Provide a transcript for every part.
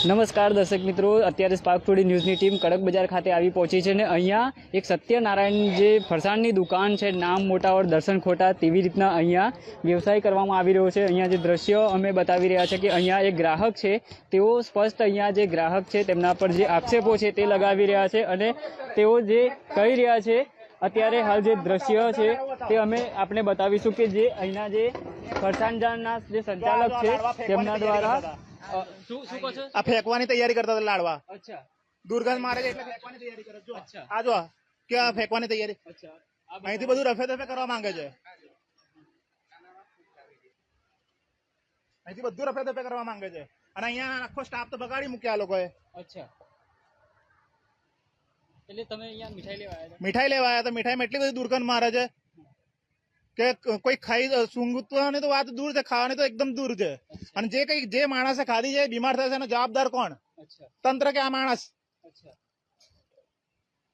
નમસ્કાર દર્શક મિત્રો, અત્યારે સ્પાર્ક ટુડે ન્યૂઝની ટીમ કડક બજાર ખાતે આવી પહોંચી છે અને અહીંયા એક સત્યનારાયણ જે ફરસાણની દુકાન છે, નામ મોટાવર દર્શન ખોટા, તેવી રીતના અહીંયા વ્યવસાય કરવામાં આવી રહ્યો છે। અહીંયા જે દ્રશ્ય અમે બતાવી રહ્યા છે કે અહીંયા એક ગ્રાહક છે, તેઓ સ્પષ્ટ અહીંયા જે ગ્રાહક છે તેમના પર જે આક્ષેપો છે તે લગાવી રહ્યા છે અને તેઓ જે કહી રહ્યા છે અત્યારે હાલ જે દ્રશ્ય છે તે અમે આપને બતાવીશું કે જે અહીંના જે ફરસાણના જે સંચાલક છે તેમના દ્વારા આ ફેંકવાની તૈયારી કરતા હતા લાડવા। અચ્છા, દુર્ગંધ મારે છે એટલે ફેંકવાની તૈયારી કરે છે। અચ્છા, આ જો કે આ ફેંકવાની તૈયારી, અચ્છા, અહીંથી બધું રફે દફે કરવા માંગે છે, અહીંથી બધું રફે દફે કરવા માંગે છે અને અહીંયા આખો સ્ટાફ તો બગાડી મૂક્યા આ લોકોએ। અચ્છા, એટલે તમે અહીંયા મીઠાઈ લેવા આવ્યા હતા? મીઠાઈ લેવા આવ્યા હતા। મીઠાઈમાં એટલી બધી દુર્ગંધ મારે છે કે કોઈ ખાઈ સૂંઘવાની તો વાત દૂર છે, ખાવાની તો એકદમ દૂર છે। અને જે માણસે ખાધી છે બીમાર થશે એનો જવાબદાર કોણ? તંત્ર કે આ માણસ?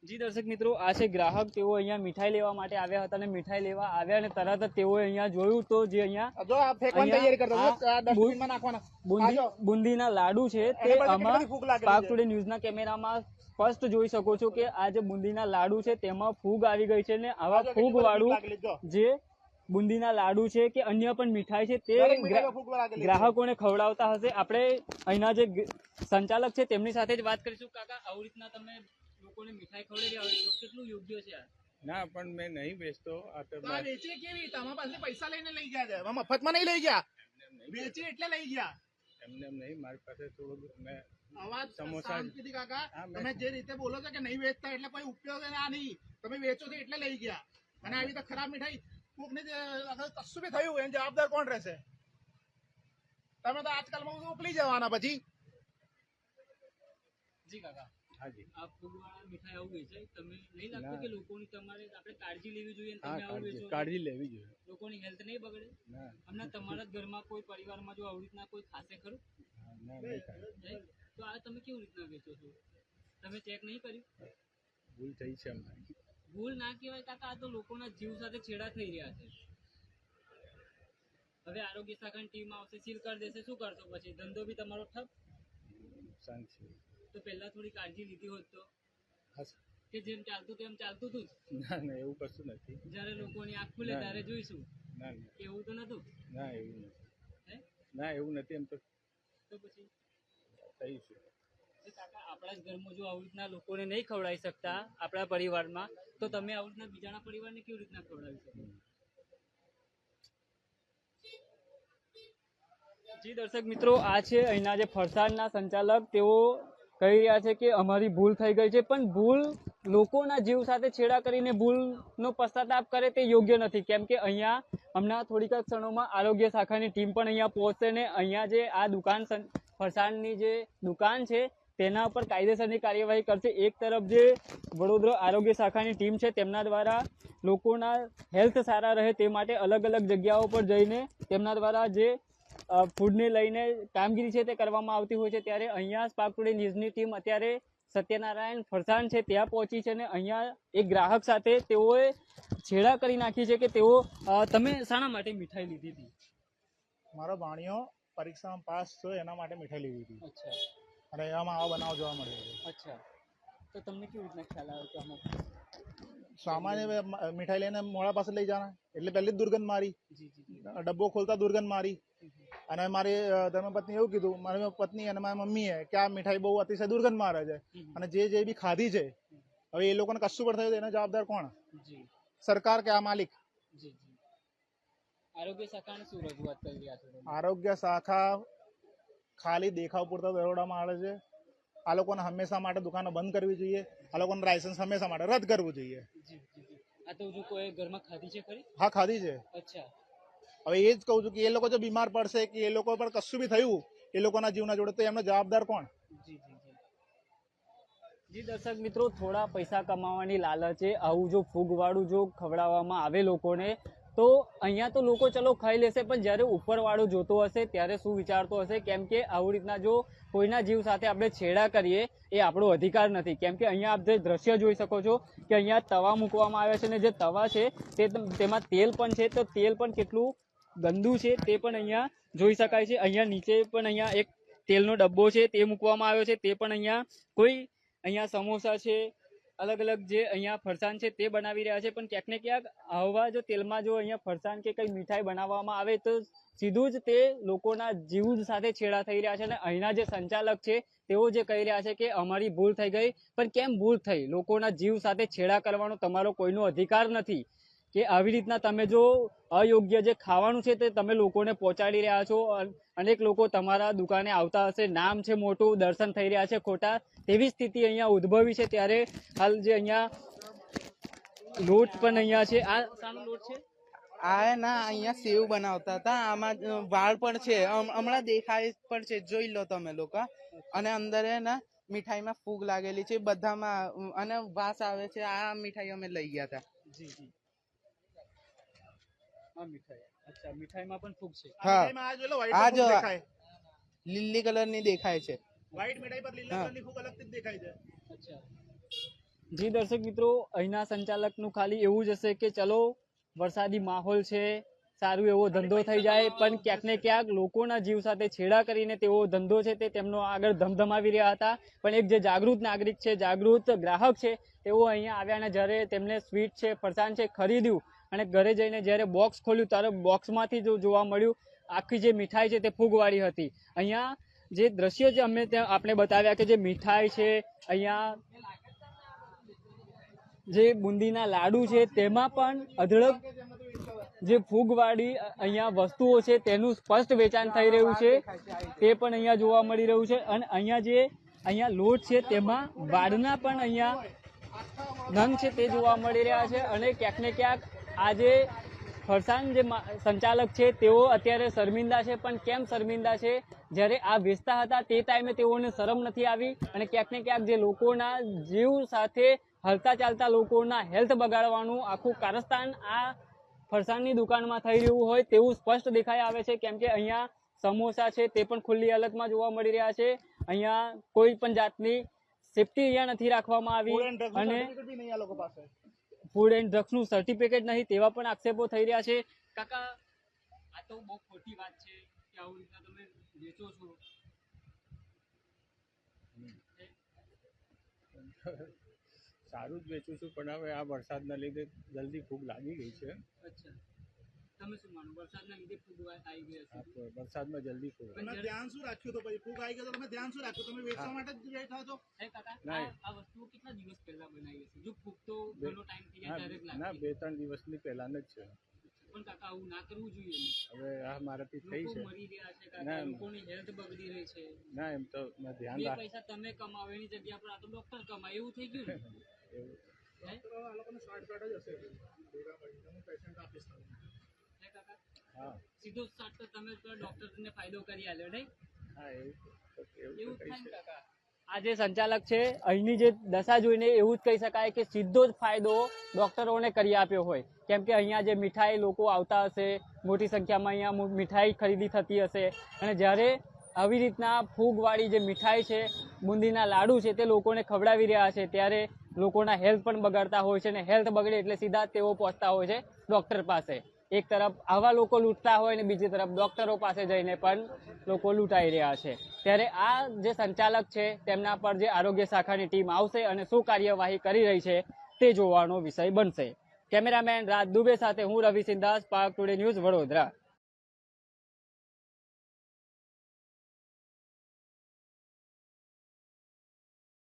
જી દર્શક મિત્રો, આ છે ગ્રાહક, તેઓ અહીંયા મીઠાઈ લેવા માટે આવ્યા હતા અને મીઠાઈ લેવા આવ્યા અને તરત જ તેઓએ અહીંયા જોયું તો જે અહીંયા જો આ ફેંકવાની તૈયારી કરતા હતા, ડસ્ટબિનમાં નાખવાના બુંદીના લાડુ છે તે આમાં સ્પાર્ક ટુડે ન્યૂઝના કેમેરામાં સ્પષ્ટ જોઈ શકો છો કે આ જે બુંદીના લાડુ છે તેમાં ફૂગ આવી ગઈ છે અને આવા ફૂગ વાળું જે બુંદીના લાડુ છે કે અન્ય પણ મીઠાઈ છે તે ગ્રાહકોને ખવડાવતા હશે। આપણે અહીંના જે સંચાલક છે તેમની સાથે જ વાત કરીશું। કાકા, આવી રીતના તમે લોકોને મીઠાઈ ખવડાવી રહ્યા છો, કેટલું યોગ્ય છે? ના, પણ મેં નહીં વેચતો। આ તો વેચે કેવી? તમારા પાસે પૈસા લઈને લઈ ગયા છે, મફતમાં નહીં લઈ ગયા, વેચે એટલે લઈ ગયા। એમને નહીં, મારી પાસે થોડું મેં અવાજ સમોસા શાંતિથી કાકા, તમે જે રીતે બોલો છો કે નહીં વેચતા એટલે કોઈ ઉપયોગ આ નહીં, તમે વેચો છો એટલે લઈ ગયા। અને આવી તો ખરાબ મીઠાઈ કોકને કશું બી થયું એને જવાબદાર કોણ રહેશે? તમે તો આજકાલમાં ઉપલી જવાના પછી। જી કાકા, હાજી, આ ફૂગવાળા મીઠાઈ આવું વેચાય, તમે નહીં લાગતું કે લોકોની તમારે આપણે કાળજી લેવી જોઈએ? તમે આવું વેચો, કાળજી લેવી જોઈએ, લોકોની હેલ્થ નહીં બગડે? હમણાં તમારા જ ઘરમાં કોઈ પરિવારમાં જો આવી રીતના કોઈ ખાશે ખરું? તો આ તમે કેવી રીતના વેચો છો? તમે ચેક નહીં કર્યું? ભૂલ થઈ છે અમારી। ભૂલ ના કહેવાય કાકા, આ તો લોકોના જીવ સાથે છેડા થઈ રહ્યા છે। હવે આરોગ્ય શાખાની ટીમ આવશે, સીલ કરી દેશે, શું કરશો પછી? ધંધો બી તમારો ઠપ। તો પહેલા થોડી કાળજી લીધી હોત તો કે જેમ ચાલતું તેમ ચાલતું હતું? ના ના, એવું કશું નથી। જયારે લોકોની આંખ ખુલે ત્યારે જોઈશું। ના, એવું તો નતું? ના, એવું નથી। ના, એવું નથી। એમ તો પછી થઈશું। કાકા, આપણા જ ઘરમાં જો આવી રીતના લોકોને નહીં ખવડાવી શકતા આપણા પરિવારમાં, તો તમે આવી રીતના બીજાના પરિવારને કેવી રીતના ખવડાવી શકો? જી દર્શક મિત્રો, આ છે અહીંના જે ફરસાણના સંચાલક, તેઓ કહી રહ્યા છે કે અમારી ભૂલ થઈ ગઈ છે, પણ ભૂલ લોકોના જીવ સાથે છેડા કરીને ભૂલનો પશ્ચાતાપ કરે તે યોગ્ય નથી। કેમ કે અહીંયા હમણાં થોડીક જ ક્ષણોમાં આરોગ્ય શાખાની ટીમ પણ અહીંયા પહોંચશે ને અહીંયા જે આ દુકાન ફરસાણની જે દુકાન છે તેના પર કાયદેસરની કાર્યવાહી કરશે। એક તરફ જે વડોદરા આરોગ્ય શાખાની ટીમ છે તેમના દ્વારા લોકોના હેલ્થ સારા રહે તે માટે અલગ અલગ જગ્યાઓ પર જઈને તેમના દ્વારા જે ફૂડને લઈને કામગીરી છે તે કરવામાં આવતી હોય છે। ત્યારે અહીંયા સ્પાર્ક ટુડે ન્યૂઝની ટીમ અત્યારે સત્યનારાયણ ફરસાણ છે ત્યાં પહોંચી છે અને અહીંયા એક ગ્રાહક સાથે તેઓએ છેડા કરી નાખી છે કે તેઓ તમે શાના માટે મીઠાઈ લીધી હતી? મારો ભાણિયો પરીક્ષામાં પાસ થયો એના માટે મીઠાઈ લીધી હતી। અચ્છા, અને એમાં આવા બનાવ જોવા મળ્યો છે। અચ્છા, તો તમને કેવી રીતના ખ્યાલ આવ્યો કે આમાં સામાન્ય મીઠાઈ લઈને મોડા પાસે લઈ જવાના એટલે પહેલી જ દુર્ગંધ મારી, ડબ્બો ખોલતા દુર્ગંધ મારી। અને મારી ધર્મપત્ની એવું કીધું, મારી પત્ની અને મારી મમ્મીએ કે આ મીઠાઈ બહુ અતિશય દુર્ગંધ મારે છે અને જે બી ખાધી છે હવે એ લોકોને કશું પણ થયું એનો જવાબદાર કોણ? સરકાર કે આ માલિક? આરોગ્ય શાખાને શું રજૂઆત કરી રહ્યા છો? આરોગ્ય શાખા ખાલી દેખાવ પૂરતા દરોડામાં આવે છે। આ લોકોને હંમેશા માટે દુકાનો બંધ કરવી જોઈએ, આ લોકોનું લાયસન્સ હંમેશા માટે રદ કરવું જોઈએ। આ તો જો કોઈ ઘરમાં ખાધી છે ખરી? હા, ખાધી છે। અચ્છા, હવે એ જ કહું છું કે એ લોકો જો બીમાર પડશે કે એ લોકો પર કશું બી થયું એ લોકોના જીવના જોડે તો એમનો જવાબદાર કોણ? જી દર્શક મિત્રો, થોડા પૈસા કમાવાની લાલચે આવું જો ફૂગવાળું જો ખવડાવવામાં આવે લોકોને તો અહીંયા તો લોકો ચલો ખાઈ લેશે, પણ જ્યારે ઉપરવાળો જોતો હશે ત્યારે શું વિચારતો હશે? કેમ કે આવી રીતના જો કોઈના જીવ સાથે આપણે છેડા કરીએ એ આપણો અધિકાર નથી। કેમ કે અહીંયા આપ જે દ્રશ્ય જોઈ શકો છો કે અહીંયા તવા મૂકવામાં આવ્યા છે અને જે તવા છે તેમાં તેલ પણ છે, તો તેલ પણ કેટલું ગંદુ છે તે પણ અહીંયા જોઈ શકાય છે। અહીંયા નીચે પણ અહીંયા એક તેલનો ડબ્બો છે તે મૂકવામાં આવ્યો છે, તે પણ અહીંયા કોઈ અહીંયા સમોસા છે, અલગ અલગ જે અહીંયા ફરસાણ છે તે બનાવી રહ્યા છે. પણ ક્યાંક ને ક્યાંક આવા જો તેલમાં જો અહીંયા ફરસાણ કે કઈ મીઠાઈ બનાવવામાં આવે તો સીધું જ તે લોકોના જીવ સાથે છેડા થઈ રહ્યા છે. અને અહીંના જે સંચાલક છે તેઓ જે કહી રહ્યા છે કે અમારી ભૂલ થઈ ગઈ. પણ કેમ ભૂલ થઈ? લોકોના જીવ સાથે છેડા કરવાનો તમારો કોઈનો અધિકાર નથી કે આવી રીતના તમે જો અયોગ્ય જે ખાવાનું છે તે તમે લોકોને પહોંચાડી રહ્યા છો. અનેક લોકો તમારા દુકાને આવતા હશે, નામ છે મોટું, દર્શન થઈ રહ્યા છે ખોટા, તેવી સ્થિતિ અહીંયા ઉદ્ભવી છે. ત્યારે હાલ જે અહીંયા લોટ પણ અહીંયા છે, આ શાનો લોટ છે? આ ના અહીંયા સેવ બનાવતા હતા, આમાં વાળ પણ છે, હમણાં દેખાય પણ છે, જોઈ લો તમે લોકો. અને અંદર ના મીઠાઈમાં ફૂગ લાગેલી છે બધામાં, અને વાસ આવે છે. આ મીઠાઈ અમે લઈ ગયા હતા. જી જી, આ મીઠાઈ, અચ્છા, મીઠાઈમાં પણ ફૂગ છે. હા, મીઠાઈમાં આ જોઈ લો, white આ ફૂગ જો દેખાય. લીલી કલર ની દેખાય છે. White મીઠાઈ પર લીલા હા. કલરની ફૂગ અલગથી જ દેખાય છે. અચ્છા. જી દર્શક મિત્રો, અહીંના સંચાલકનું ખાલી એવું જ હશે કે ચલો વરસાદી માહોલ છે, સારું એવો ધંધો થઈ જાય, પણ ક્યાંક ને ક્યાંક લોકોના જીવ સાથે છેડા કરીને તેઓ ધંધો છે તે તેમનો આગળ ધમધમાવી રહ્યા હતા. પણ એક જે જાગૃત નાગરિક છે, જાગૃત ગ્રાહક છે, તેઓ અહીંયા આવ્યા અને જ્યારે તેમને સ્વીટ છે, ફરસાણ છે ખરીદ્યું અને ઘરે જઈને જ્યારે બોક્સ ખોલ્યું ત્યારે બોક્સમાંથી જો જોવા મળ્યું આખી જે મીઠાઈ છે તે ફૂગવાળી હતી. અહીંયા જે દ્રશ્ય જે અમે ત્યાં આપણે બતાવ્યા કે જે મીઠાઈ છે, અહીંયા જે બુંદીના લાડુ છે તેમાં પણ અઢળક જે ફૂગવાળી અહીંયા વસ્તુઓ છે તેનું સ્પષ્ટ વેચાણ થઈ રહ્યું છે, તે પણ અહીંયા જોવા મળી રહ્યું છે. અને અહીંયા જે અહીંયા લોટ છે તેમાં વાળના પણ અહીંયા નંગ છે તે જોવા મળી રહ્યા છે. અને ક્યાંક ને ક્યાંક આ જે ફરસાણ જે સંચાલક છે તેઓ અત્યારે શર્મિંદા છે. પણ કેમ શર્મિંદા છે? જ્યારે આ વેચતા હતા તે ટાઈમે તેઓને શરમ નથી આવી. અને ક્યાંક ને ક્યાંક જે લોકોના જીવ સાથે હલતા ચાલતા લોકોના હેલ્થ બગાડવાનું આખું કારસ્તાન આ ફરસાણની દુકાનમાં થઈ રહ્યું હોય તેવું સ્પષ્ટ દેખાઈ આવે છે. કેમ કે અહીંયા સમોસા છે તે પણ ખુલ્લી હાલતમાં જોવા મળી રહ્યા છે. અહીંયા કોઈ પણ જાતની સેફટી અહીંયા નથી રાખવામાં આવી અને Certificate બી નહીં આ લોકો પાસે. ફૂડ એન્ડ ડ્રગ્સનું સર્ટિફિકેટ નહીં તેવા પણ આક્ષેપો થઈ રહ્યા છે. કાકા, આ તો બહુ ખોટી વાત છે કે આવું રીતના તમે વેચો છો. સારું જ વેચું છું, પણ હવે આ વરસાદના લીધે જલ્દી ફૂગ લાગી ગઈ છે. અચ્છા, તમે શું માનો? વરસાદના લીધે ફૂગ આવી ગયા આ છે? વરસાદમાં જલ્દી ફૂગ પણ તમે ધ્યાન શું રાખ્યું તો પછી ફૂગ આવી ગયો તો તમે ધ્યાન શું રાખ્યું? તમે વેચવા માટે જ બેઠા છો. હે કાકા, નહીં. આ વસ્તુઓ કેટલા દિવસ પહેલા બનાવી હશે? જો ફૂગ તો ઘણો ટાઈમ થઈ જાય ત્યારે જ ના, લાગે. 2-3 દિવસની પહેલાં જ છે. પણ કાકા આવું ના કરવું જોઈએ ને. હવે આ મારાથી થઈ લોકો છે. મરી રહ્યા છે ના, કાકા, ના. લોકોની હેલ્થ બગડી રહી છે. ના, એમ તો મેં ધ્યાન બે રાખ પૈસા તમે કમાવો એની જગ્યા પર આ તો ડોક્ટર કમાય એવું થઈ ગયું ને. એવું. હે? તો આ લોકોને શોર્ટકટ જ હશે. ભેગા મળીને હું પેશન્ટ આપીશ તમને. હે કાકા, હા, સીધો સાટ તો તમે ડોક્ટરને ફાયદો કરી આલ્યો નહીં? હા, એવું એવું તો જ કહી થાય ને છે. કાકા. આ જે સંચાલક છે અહીંની જે દશા જોઈને એવું જ કહી શકાય કે સીધો જ ફાયદો ડોક્ટરોને કરી આપ્યો હોય. કેમ કે અહીંયા જે મીઠાઈ લોકો આવતા હશે, મોટી સંખ્યામાં અહીંયા મીઠાઈ ખરીદી થતી હશે, અને જ્યારે આવી રીતના ફૂગવાળી જે મીઠાઈ છે, બુંદીના લાડુ છે તે લોકોને ખવડાવી રહ્યા છે, ત્યારે લોકોના હેલ્થ પણ બગાડતા હોય છે. અને હેલ્થ બગડે એટલે સીધા તેઓ પહોંચતા હોય છે ડોક્ટર પાસે. એક તરફ આવા લોકો લૂંટતા હોય ને બીજી તરફ ડોક્ટરો પાસે જઈને પણ લોકો લૂંટાઈ રહ્યા છે. ત્યારે આ જે સંચાલક છે તેમના પર જે આરોગ્ય શાખાની ટીમ આવશે અને શું કાર્યવાહી કરી રહી છે તે જોવાનો વિષય બનશે. કેમેરામેન રાજ દુબે સાથે હું રવિ સિંધાસ, પાક ટુડે ન્યૂઝ, વડોદરા.